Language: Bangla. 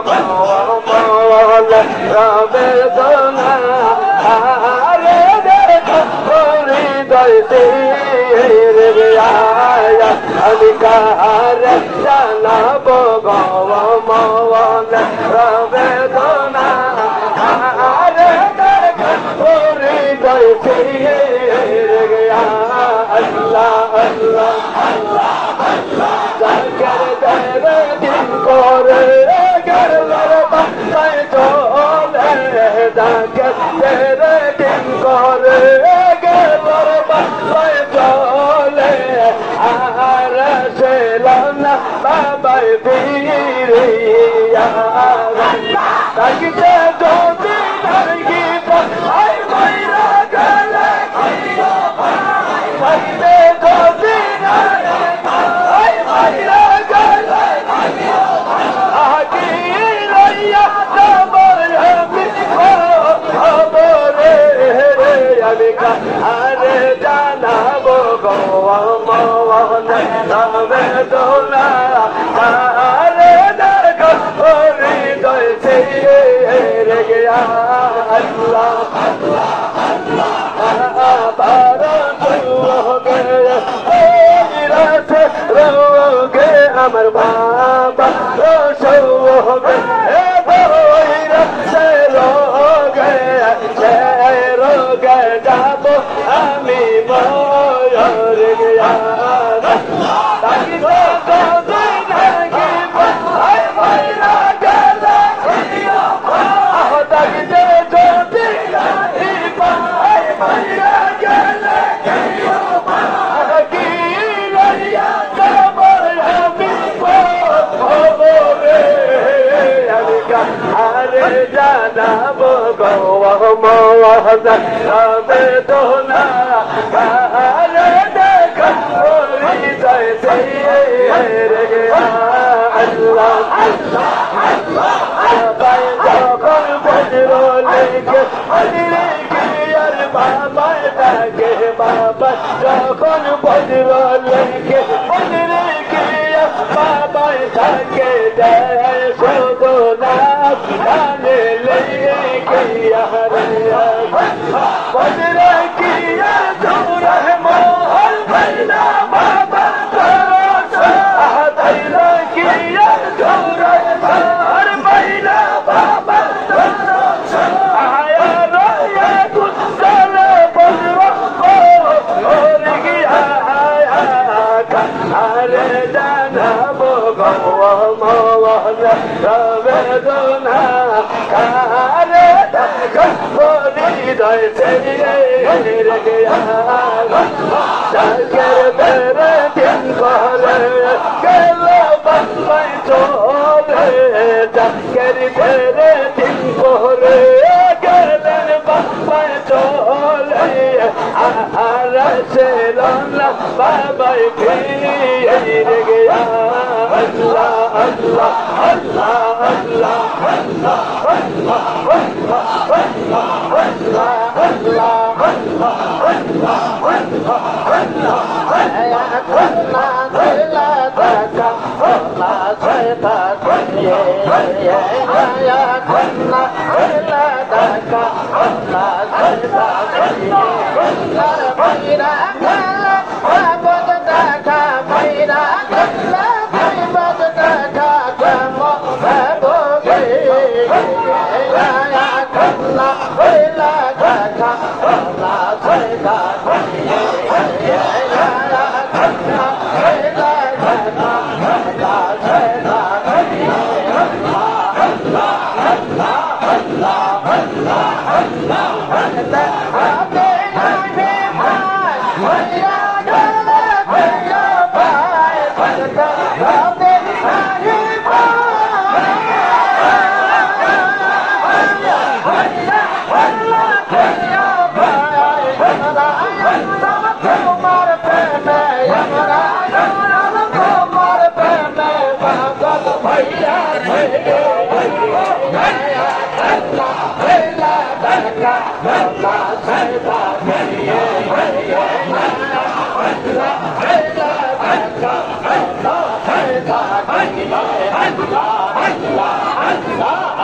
মৌলা রবের দোনা আরে দেখো হৃদয় রে আয়া আমি কারে জানাবো গো মৌলা রবের দোনা আরে দেখো হৃদয় রে আল্লাহ আল্লাহ আল্লাহ আল্লাহ জাকের দেবে দিন করে গেলার বাসায় চলে জাকের দেবে দিন করে গেলার বাসায় চলে আর ছিল না বাবাই ফিরিয়া তাকিতে যদি নারী আই মাইরা গেলে তাকিতে যদি নারী আই মাইরা গেলে আকি লইয়া যাবার আমি খবরে আমি কারে জানাবো গো মৌলা রবের দোলা আরে দেখো হৃদয় রে গিয়া আল্লাহ আল্লাহ আল্লাহ বারণ রোগে রোগে আমার বাবা রোগে রোগে যাবো আমি ময়ূর গিয়া তাকি জানাবো গো মৌলা রবের দোলা আরে দেখো হৃদয় রে আল্লাহ আল্লাহ আল্লাহ যখন বজরো লেগে আর বাবা ডাকে বাবা যখন বজরো লেগে বাবা ডাকে দেয় শুধু না গানে লেগে গিয়া রে বজরে কিয়া জোরে মোহর ভাইনা বাবা আদাইলা কিয়া জোরে মোহর ভাইনা বাবা আয়া রয়া কুসল বজরে ওরে গিয়া আরে জানাবো গো মৌলা রবের দোলা আরে দেখো হৃদয় রে গিয়া জাকের তেরে দিন করে গেল বাসায় চলে জাকের তেরে দিন করে গেলেন বাসায় চলে আর ছিল না বাবাই ফিরে গিয়া আল্লাহ আল্লাহ আল্লাহ আল্লাহ আল্লাহ আল্লাহ Allah Allah